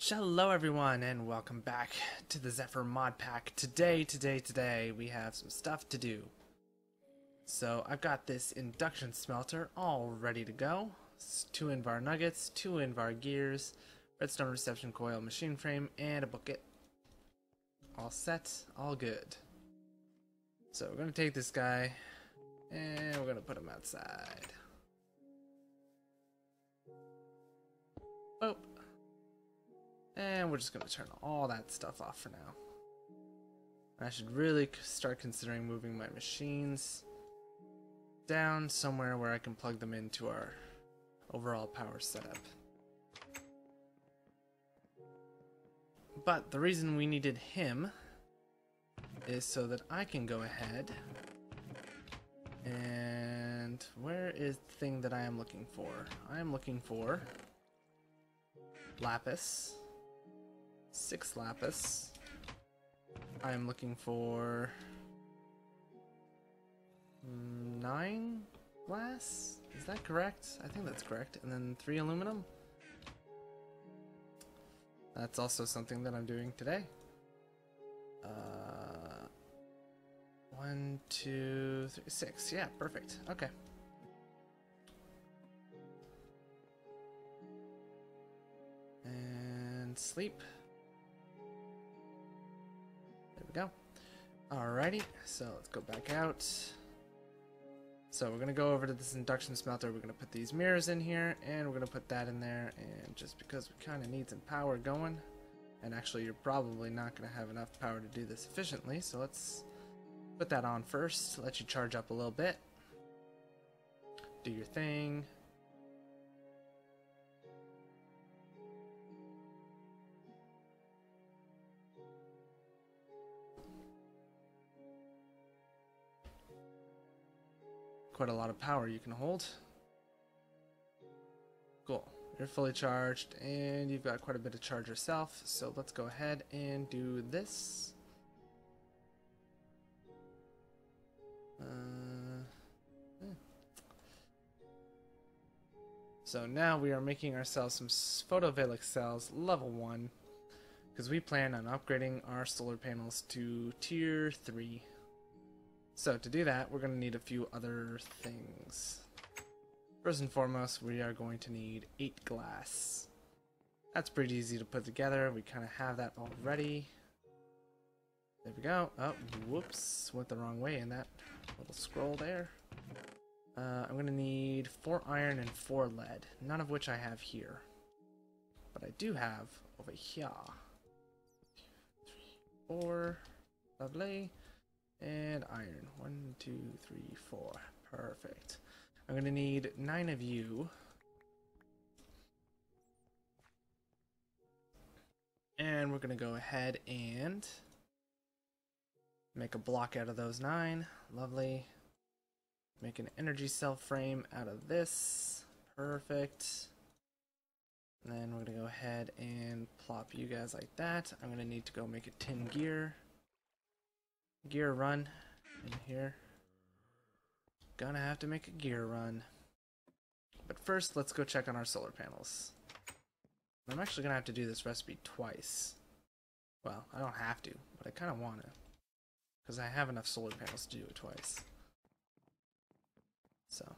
Hello everyone and welcome back to the Zephyr Modpack. Today we have some stuff to do. So I've got this induction smelter all ready to go. It's 2 Invar nuggets, 2 Invar gears, redstone reception coil, machine frame, and a bucket. All set, all good. So we're gonna take this guy and we're gonna put him outside. Oh. And we're just going to turn all that stuff off for now. I should really start considering moving my machines down somewhere where I can plug them into our overall power setup. But the reason we needed him is so that I can go ahead and where is the thing that I am looking for? I am looking for lapis. 6 lapis. I am looking for 9 glass? Is that correct? I think that's correct. And then 3 aluminum. That's also something that I'm doing today. 1, 2, 3, 6. Yeah, perfect. Okay. And sleep. Go. Alrighty, so let's go back out. So we're gonna go over to this induction smelter. We're gonna put these mirrors in here, and we're gonna put that in there. And just because we kind of need some power going, and actually you're probably not gonna have enough power to do this efficiently, so let's put that on first. Let you charge up a little bit. Do your thing. Quite a lot of power you can hold. Cool. You're fully charged and you've got quite a bit of charge yourself, so let's go ahead and do this. So now we are making ourselves some photovoltaic cells level 1 because we plan on upgrading our solar panels to tier 3. So to do that, we're going to need a few other things. First and foremost, we are going to need 8 glass. That's pretty easy to put together. We kind of have that already. There we go. Oh, whoops. Went the wrong way in that little scroll there. I'm going to need 4 iron and 4 lead, none of which I have here. But I do have over here. 4. Lovely. And iron. 1, 2, 3, 4. Perfect. I'm going to need 9 of you. And we're going to go ahead and make a block out of those 9. Lovely. Make an energy cell frame out of this. Perfect. And then we're going to go ahead and plop you guys like that. I'm going to need to go make a tin gear. Gear run in here. Gonna have to make a gear run. But first, let's go check on our solar panels. I'm actually gonna have to do this recipe twice. Well, I don't have to, but I kind of want to. Because I have enough solar panels to do it twice. So,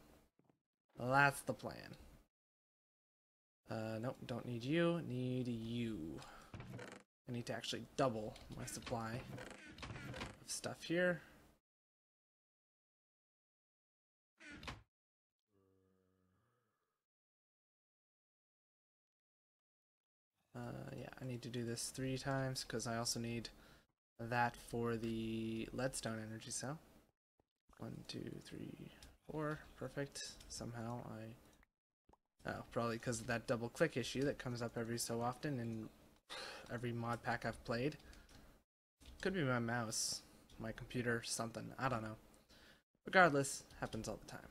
that's the plan. Nope, don't need you. Need you. I need to actually double my supply of stuff here. Yeah, I need to do this 3 times because I also need that for the leadstone energy cell. 1, 2, 3, 4. Perfect. Somehow oh, probably because of that double click issue that comes up every so often in every mod pack I've played. Could be my mouse, my computer, something. I don't know. Regardless, happens all the time.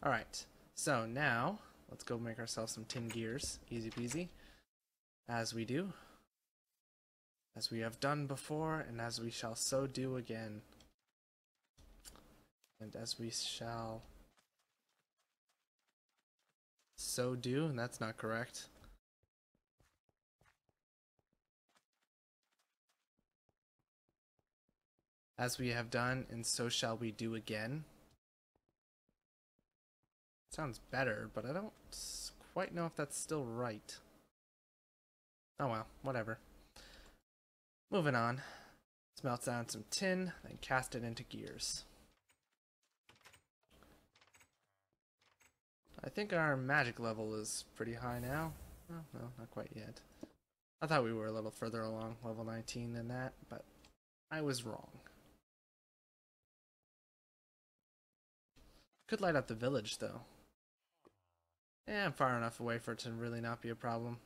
Alright, so now let's go make ourselves some tin gears. Easy peasy. As we do. As we have done before, and as we shall so do again. And as we shall so do, and that's not correct. as we have done, and so shall we do again. Sounds better, but I don't quite know if that's still right. Oh well, whatever. Moving on. Let's melt down some tin, then cast it into gears. I think our magic level is pretty high now. Oh, no, not quite yet. I thought we were a little further along, level 19 than that, but I was wrong. Could light up the village, though. Yeah, I'm far enough away for it to really not be a problem.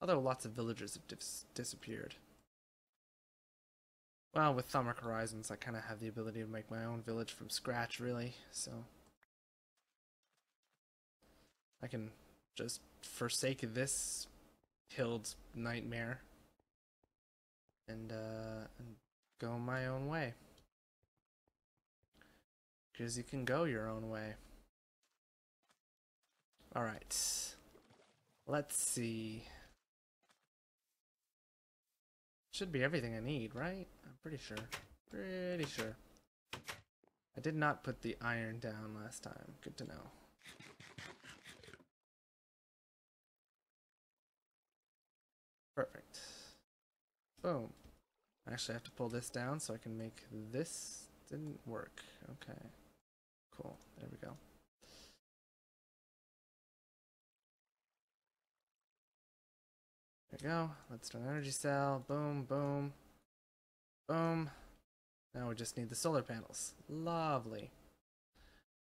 Although lots of villagers have disappeared. Well, with Thumric Horizons, I kind of have the ability to make my own village from scratch, really, so I can just forsake this Hild's nightmare and go my own way. Because you can go your own way. Alright. Let's see. Should be everything I need, right? I'm pretty sure. Pretty sure. I did not put the iron down last time. Good to know. Perfect. Boom. I actually have to pull this down so I can make this. Didn't work. Okay. Cool. There we go. There we go. Let's do an energy cell. Boom, boom, boom. Now we just need the solar panels. Lovely.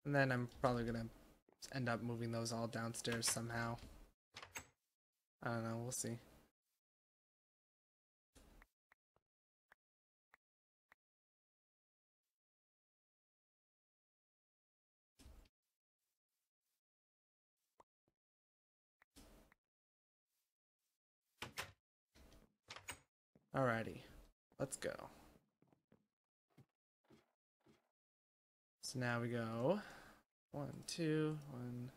And then I'm probably going to end up moving those all downstairs somehow. I don't know. We'll see. Alrighty. Let's go. So now we go 1, 2, 1,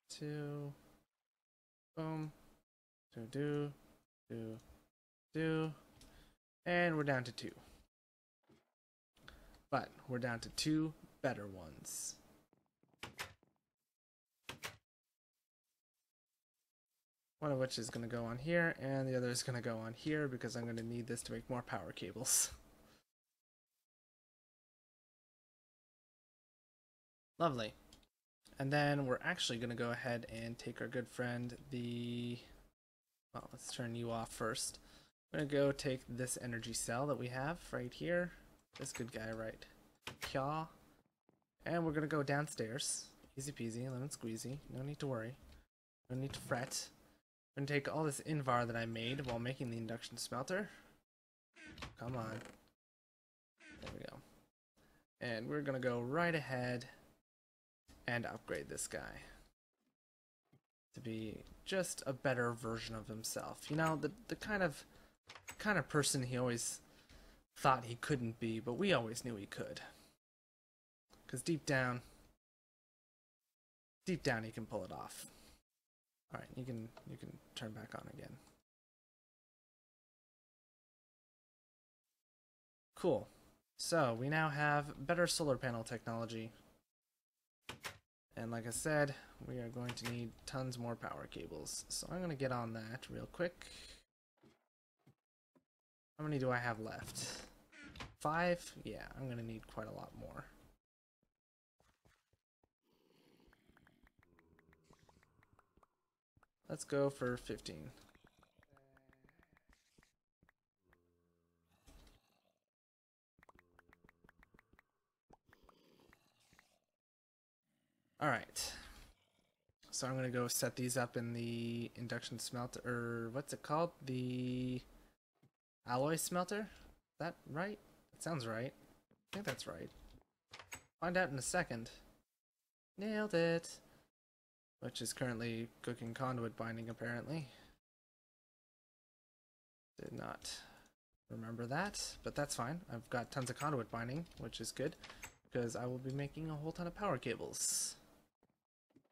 2, boom, do, and we're down to 2. But we're down to 2 better ones. One of which is going to go on here, and the other is going to go on here because I'm going to need this to make more power cables. Lovely. And then we're actually going to go ahead and take our good friend, well, let's turn you off first. I'm going to go take this energy cell that we have right here. This good guy right here. And we're going to go downstairs. Easy peasy, lemon squeezy. No need to worry. No need to fret. I'm going to take all this invar that I made while making the induction smelter. Come on. There we go. And we're going to go right ahead and upgrade this guy to be just a better version of himself. You know, the kind of person he always thought he couldn't be, but we always knew he could. Because deep down he can pull it off. All right, you can turn back on again. Cool. So we now have better solar panel technology. And like I said, we are going to need tons more power cables. So I'm going to get on that real quick. How many do I have left? 5? Yeah, I'm going to need quite a lot more. Let's go for 15. Alright. So I'm going to go set these up in the induction smelter, or what's it called? The alloy smelter? Is that right? That sounds right. I think that's right. Find out in a second. Nailed it! Which is currently cooking conduit binding, apparently. Did not remember that, but that's fine. I've got tons of conduit binding, which is good, because I will be making a whole ton of power cables.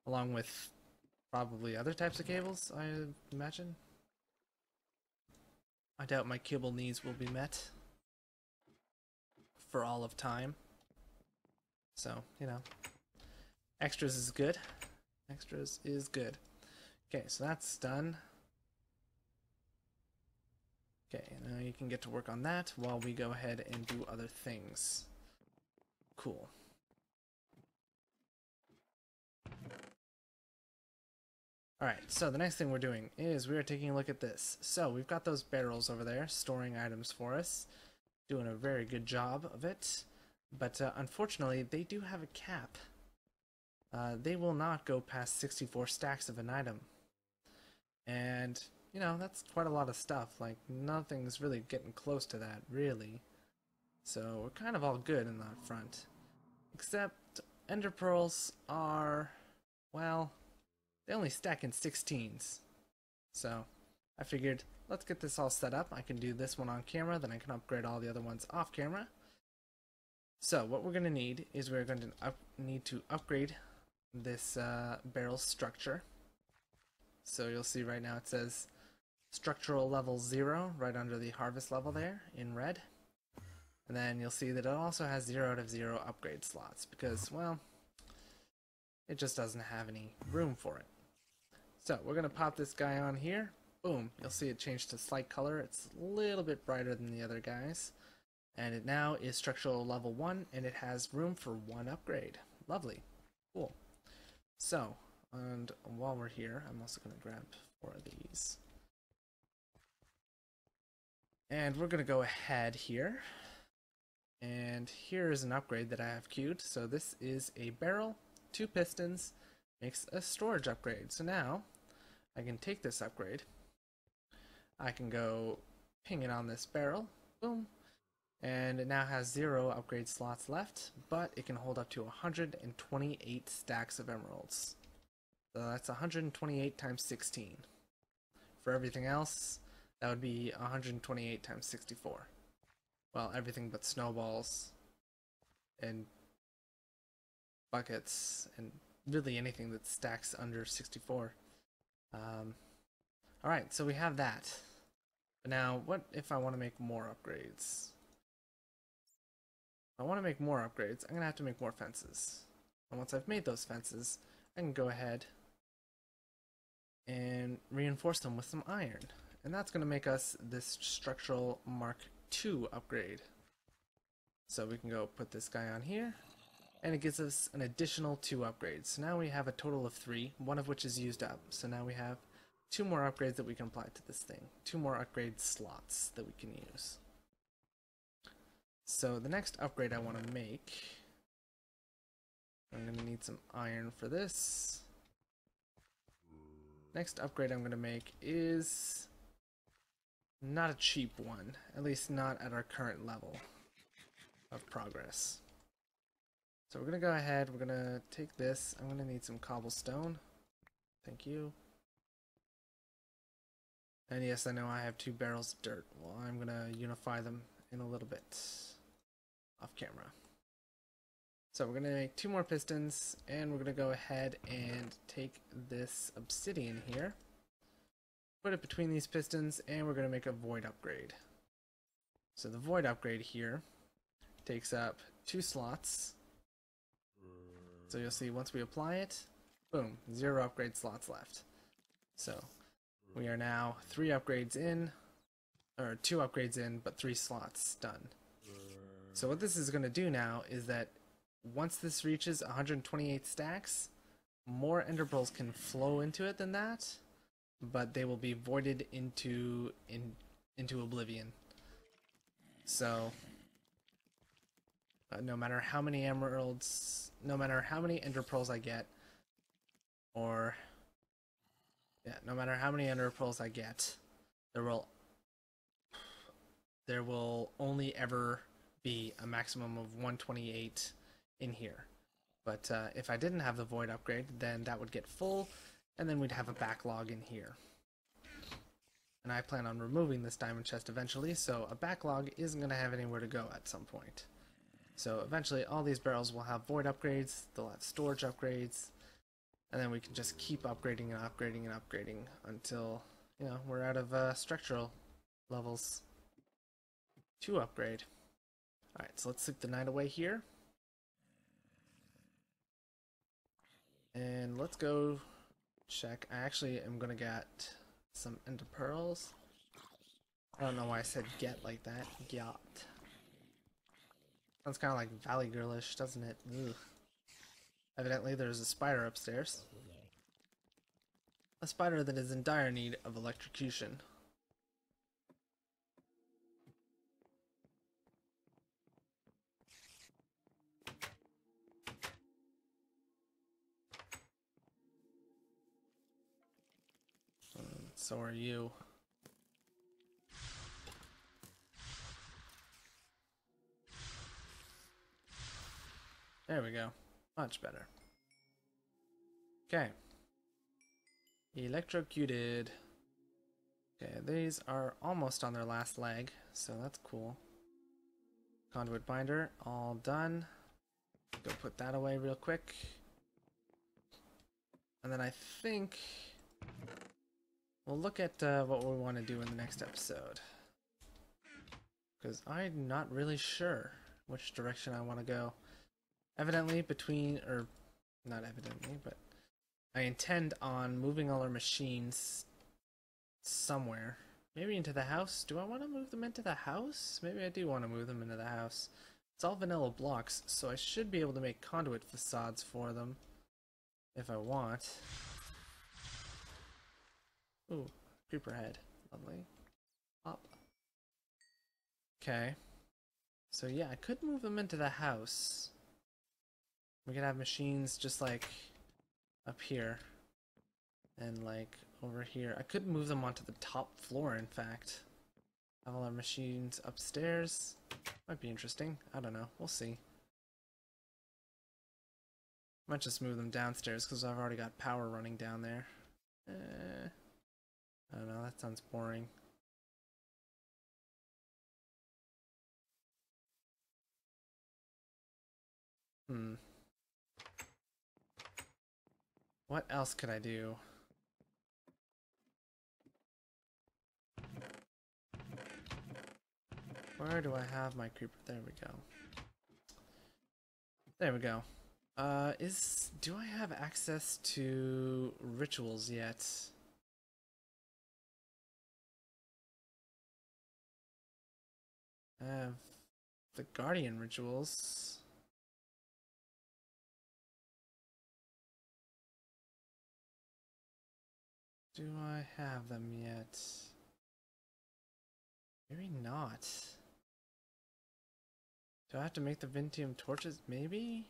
Along with probably other types of cables, I imagine. I doubt my cable needs will be met. for all of time. So, you know, extras is good. Extras is good. Okay, so that's done. Okay, now you can get to work on that while we go ahead and do other things. Cool. Alright, so the next thing we're doing is we're taking a look at this. So we've got those barrels over there storing items for us. Doing a very good job of it. But unfortunately, they do have a cap. They will not go past 64 stacks of an item. And, you know, that's quite a lot of stuff. Like, nothing's really getting close to that, really. So we're kind of all good in that front. Except ender pearls are, well, they only stack in 16s. So I figured, let's get this all set up. I can do this one on camera, then I can upgrade all the other ones off camera. So what we're going to need is we're going to need to upgrade this barrel structure. So you'll see right now it says structural level 0 right under the harvest level there in red. And then you'll see that it also has 0 out of 0 upgrade slots because, well, it just doesn't have any room for it. So we're going to pop this guy on here. Boom. You'll see it changed to slight color. It's a little bit brighter than the other guys. And it now is structural level 1 and it has room for 1 upgrade. Lovely. Cool. So, and while we're here, I'm also going to grab 4 of these. And we're going to go ahead here. And here is an upgrade that I have queued. So this is a barrel, 2 pistons, makes a storage upgrade. So now I can take this upgrade. I can go ping it on this barrel. Boom. And it now has 0 upgrade slots left, but it can hold up to 128 stacks of emeralds. So that's 128 times 16. For everything else, that would be 128 times 64. Well, everything but snowballs and buckets and really anything that stacks under 64. Alright, so we have that. But now, what if I want to make more upgrades? If I want to make more upgrades, I'm going to have to make more fences. And once I've made those fences, I can go ahead and reinforce them with some iron. And that's going to make us this structural Mark II upgrade. So we can go put this guy on here, and it gives us an additional 2 upgrades. So now we have a total of 3, one of which is used up. So now we have 2 more upgrades that we can apply to this thing. 2 more upgrade slots that we can use. So the next upgrade I want to make, I'm going to need some iron for this. Next upgrade I'm going to make is not a cheap one, at least not at our current level of progress. So we're going to go ahead, we're going to take this, I'm going to need some cobblestone. Thank you. And yes, I know I have 2 barrels of dirt. Well, I'm going to unify them in a little bit off camera. So we're going to make 2 more pistons, and we're going to go ahead and take this obsidian here, put it between these pistons, and we're going to make a void upgrade. So the void upgrade here takes up 2 slots. So you'll see once we apply it, boom, 0 upgrade slots left. So we are now 3 upgrades in, or 2 upgrades in, but 3 slots done. So what this is going to do now is that once this reaches 128 stacks, more ender pearls can flow into it than that, but they will be voided into oblivion. So no matter how many emeralds, no matter how many ender pearls I get, or yeah, no matter how many ender pearls I get, there will only ever be a maximum of 128 in here. But if I didn't have the void upgrade, then that would get full, and then we'd have a backlog in here. And I plan on removing this diamond chest eventually, so a backlog isn't going to have anywhere to go at some point. So eventually all these barrels will have void upgrades, they'll have storage upgrades, and then we can just keep upgrading and upgrading and upgrading until, you know, we're out of structural levels to upgrade. Alright, so let's sleep the night away here. And let's go check. I actually am gonna get some ender pearls. I don't know why I said get like that. Get. Sounds kind of like Valley Girlish, doesn't it? Ugh. Evidently there's a spider upstairs. A spider that is in dire need of electrocution. So are you. There we go. Much better. Okay. Electrocuted. Okay, these are almost on their last leg, so that's cool. Conduit binder, all done. Go put that away real quick. And then I think we'll look at what we want to do in the next episode. Because I'm not really sure which direction I want to go. Evidently between, or not evidently, but I intend on moving all our machines somewhere. Maybe into the house. Do I want to move them into the house? Maybe I do want to move them into the house. It's all vanilla blocks, so I should be able to make conduit facades for them if I want. Ooh, creeper head. Lovely. Pop. Okay. So yeah, I could move them into the house. We could have machines just like up here and like over here. I could move them onto the top floor, in fact. Have all our machines upstairs. Might be interesting. I don't know. We'll see. Might just move them downstairs because I've already got power running down there. I don't know. That sounds boring. What else could I do? Where do I have my creeper? There we go. There we go. Do I have access to rituals yet? I have the guardian rituals. Do I have them yet? Maybe not. Do I have to make the Vintium torches? Maybe?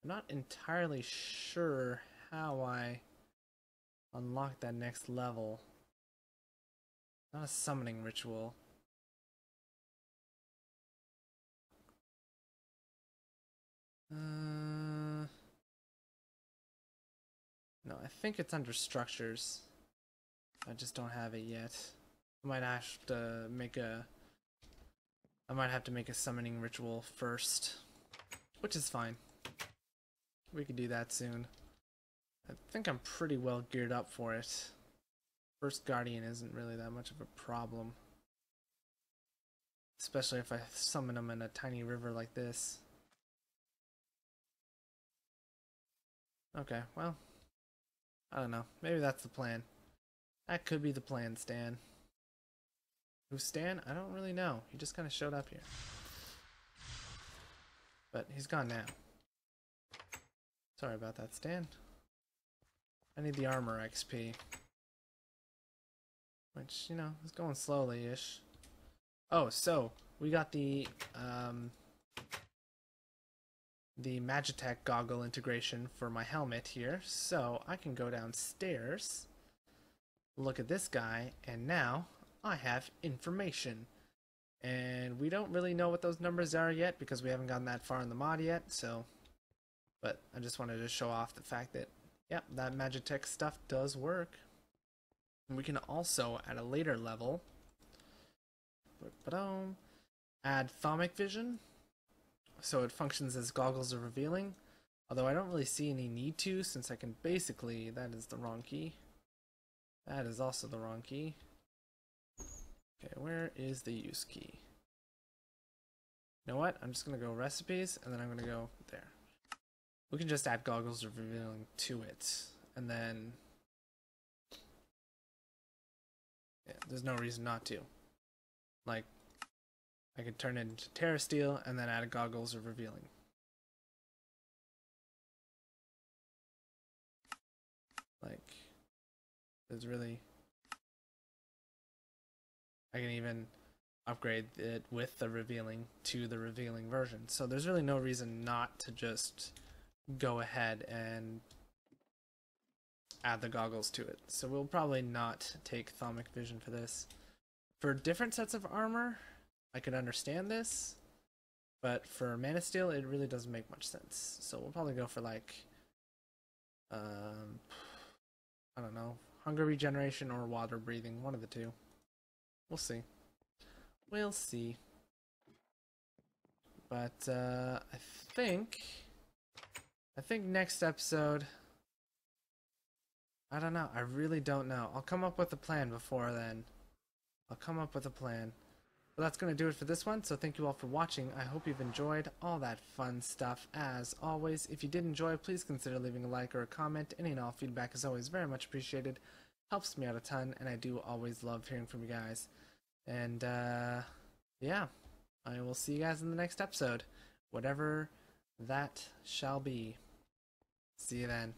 I'm not entirely sure how I unlock that next level. Not a summoning ritual. No, I think it's under structures. I just don't have it yet. I might have to make a summoning ritual first, which is fine. We could do that soon. I think I'm pretty well geared up for it. First Guardian isn't really that much of a problem. Especially if I summon them in a tiny river like this. Okay, well, I don't know. Maybe that's the plan. That could be the plan, Stan. Who's Stan? I don't really know. He just kind of showed up here. But he's gone now. Sorry about that, Stan. I need the armor XP. Which, you know, is going slowly-ish. Oh, so, we got the Magitech goggle integration for my helmet here. So, I can go downstairs, look at this guy, and now I have information. And we don't really know what those numbers are yet because we haven't gotten that far in the mod yet, so... But I just wanted to show off the fact that, yep, that Magitech stuff does work. And we can also, at a later level, add Thaumic Vision, so it functions as goggles of revealing. Although I don't really see any need to, since I can basically... That is the wrong key. That is also the wrong key. Okay, where is the use key? You know what? I'm just gonna go recipes, and then I'm gonna go there. We can just add goggles of revealing to it, and then yeah, there's no reason not to. Like, I could turn it into Terra Steel and then add goggles of revealing. Like, there's really, I can even upgrade it with the revealing to the revealing version. So there's really no reason not to just go ahead and add the goggles to it. So we'll probably not take Thaumic Vision for this. For different sets of armor, I could understand this, but for Mana Steel, it really doesn't make much sense. So we'll probably go for like, I don't know, Hunger Regeneration or Water Breathing, one of the two. We'll see. We'll see. But I think next episode, I don't know. I really don't know. I'll come up with a plan before then. I'll come up with a plan. Well, that's going to do it for this one, so thank you all for watching. I hope you've enjoyed all that fun stuff. As always, if you did enjoy, please consider leaving a like or a comment. Any and all feedback is always very much appreciated. Helps me out a ton, and I do always love hearing from you guys. And, yeah, I will see you guys in the next episode, whatever that shall be. See you then.